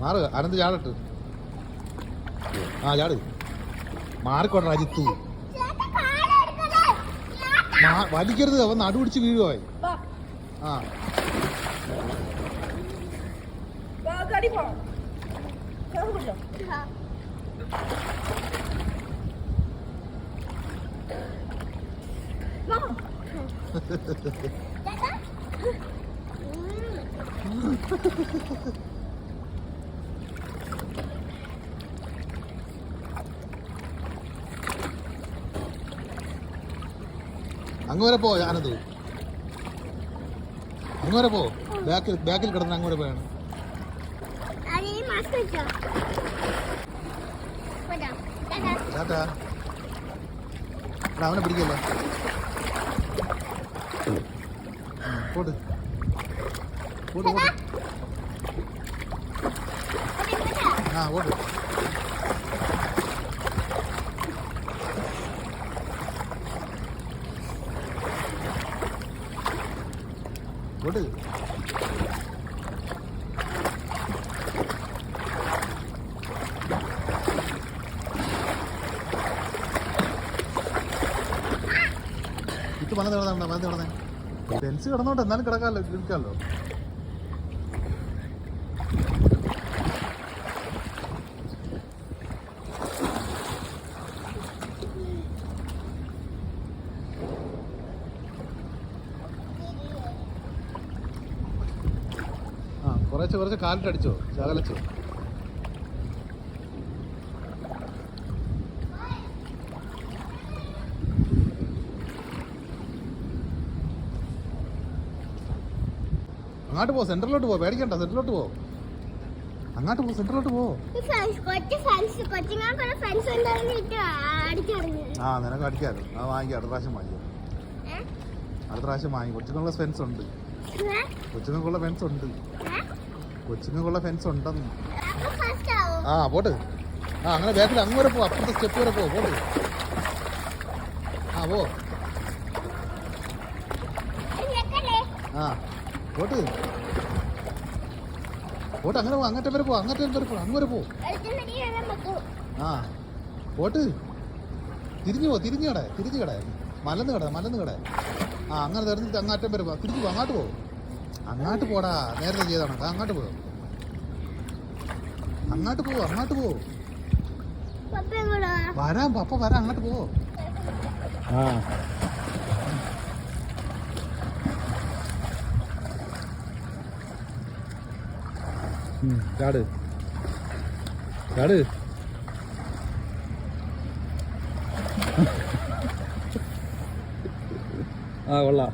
മാറുക അനന്ത് ചാടട്ട്. ആ ചാട്. മാറിക്കോട്ടെ അജിത്തു. വലിക്കരുത്, അവൻ നടുപിടിച്ച് വീഴുവായി. ആ അങ്ങ് വരെ പോ. ഞാനത് അങ്ങ് വരെ പോ. ബാക്കിൽ കിടന്ന് അങ്ങ് വരെ പോയാണ്. ചാട്ടാ അവനെ പിടിക്കല്ലേ. പോട്ട് പോട്ട് പോട്ട്. ആ പോട്ട്. പോട്ട്. ഇത് വന്ന് കിടന്നേ ഫെൻസ് കിടന്നോട്ടെ, എന്നാലും കിടക്കാമല്ലോ, കിടക്കാമല്ലോ. ആ കുറച്ച് കാലിട്ടടിച്ചോ, ശകലച്ചോ. അങ്ങോട്ട് പോ, സെന്ററിലോട്ട് പോ, പേടിക്കണ്ട, സെന്ററിലോട്ട് പോ. അങ്ങോട്ട് പോ, സെന്ററിലോട്ട് പോ. ആ നിനക്ക് അടിക്കാറ്. ആ വാങ്ങിക്കാം, അടുത്ത പ്രാവശ്യം വാങ്ങിക്കാം. അടുത്ത പ്രാവശ്യം വാങ്ങി. കൊച്ചുങ്ങളുള്ള ഫെൻസ് ഉണ്ട്, കൊച്ചുങ്ങൾക്കുള്ള ഫെൻസ് ഉണ്ട്, കൊച്ചുങ്ങൾക്കുള്ള ഫെൻസ് ഉണ്ടെന്ന്. ആ പോട്ട്. ആ അങ്ങനെ ബാക്കിൽ അങ്ങ് വരെ പോ, അപ്പുറത്തെ സ്റ്റെപ്പ് വരെ പോ. പോട്ട്. ആ പോ. ആ പോട്ട് പോട്ട്. അങ്ങനെ പോ, അങ്ങോട്ടേ വരെ പോ, അങ്ങോട്ടേ വരെ പോ, അങ്ങ് വരെ പോ. ആ പോട്ട്. തിരിഞ്ഞു പോ, തിരിഞ്ഞു കട, മലന്ന് കട. ആ അങ്ങനെ തെരഞ്ഞിട്ട് അങ്ങാറ്റം വരെ പോ. തിരിഞ്ഞു പോ, അങ്ങോട്ട് പോ. അങ്ങോട്ട് പോടാ, നേരത്തെ ചെയ്താണ്. അങ്ങോട്ട് പോ, അങ്ങോട്ട് പോ. വരാം പപ്പ വരാം, അങ്ങോട്ട് പോ. ആ ചാട്. ആ കൊള്ളാം.